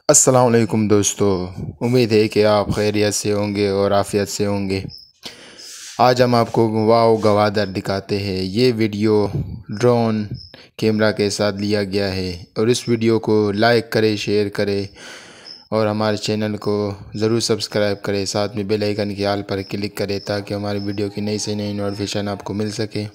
अस्सलाम वालेकुम दोस्तों। उम्मीद है कि आप खैरियत से होंगे और आफ़ियत से होंगे। आज हम आपको वाव गवादर दिखाते हैं। ये वीडियो ड्रोन कैमरा के साथ लिया गया है और इस वीडियो को लाइक करें, शेयर करें और हमारे चैनल को ज़रूर सब्सक्राइब करें। साथ में बेल आइकन के आल पर क्लिक करें ताकि हमारी वीडियो की नई से नई नोटिफिकेशन आपको मिल सके।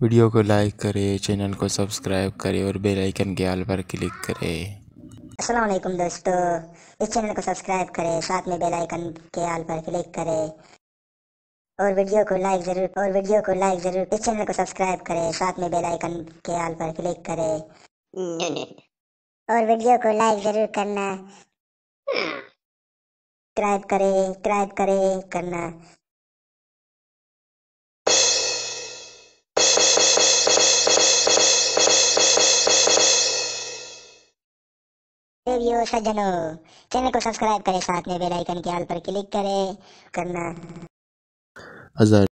वीडियो को लाइक करें, चैनल को सब्सक्राइब करें और बेल आइकन के आल पर क्लिक करें। अस्सलाम वालेकुम दोस्तों, इस चैनल को सब्सक्राइब करें, साथ में बेल आइकन के आल पर क्लिक करें और वीडियो को लाइक ज़रूर। इस चैनल को सब्सक्राइब करें, साथ में बेल आइकन के आल पर क्लिक करें और वीडियो को लाइक ज़रूर करना। सब्सक्राइब करें करना। वीडियो सज्जनों, चैनल को सब्सक्राइब करें, साथ में बेल आइकन के आल पर क्लिक करें करना। हज़ार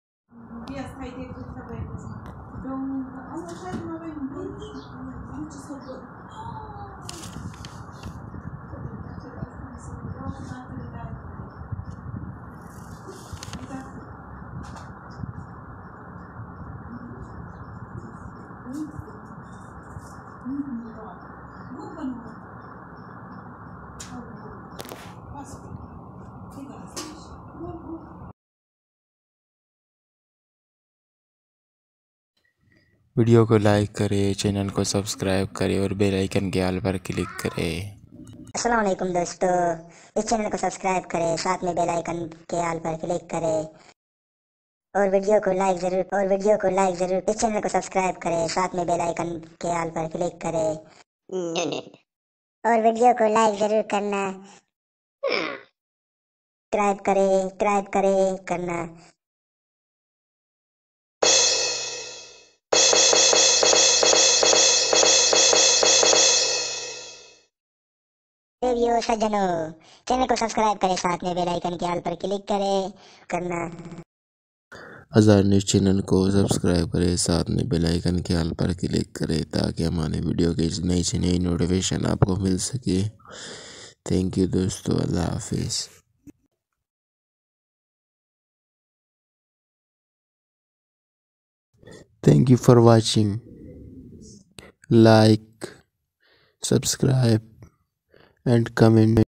वीडियो को लाइक करें, चैनल को सब्सक्राइब करें और बेल आइकन के आल पर क्लिक करें। अस्सलाम वालेकुम दोस्तों, इस चैनल को सब्सक्राइब करें, साथ में बेल आइकन के आल पर क्लिक करें और वीडियो को लाइक ज़रूर। इस चैनल को सब्सक्राइब करें, साथ में बेल आइकन के आल पर क्लिक करें और वीडियो को लाइक ज़रूर करना। सब्सक्राइब करें करना। वीडियो सज्जनों, चैनल को सब्सक्राइब करें, साथ में बेल आइकन के आल पर क्लिक करें करना। हज़ार न्यूज़ चैनल को सब्सक्राइब करें, साथ में बेल आइकन के आल पर क्लिक करें ताकि हमारे वीडियो की नई से नई नोटिफिकेशन आपको मिल सके। थैंक यू दोस्तों, अल्लाह हाफिज़। Thank you for watching. Like, subscribe and comment.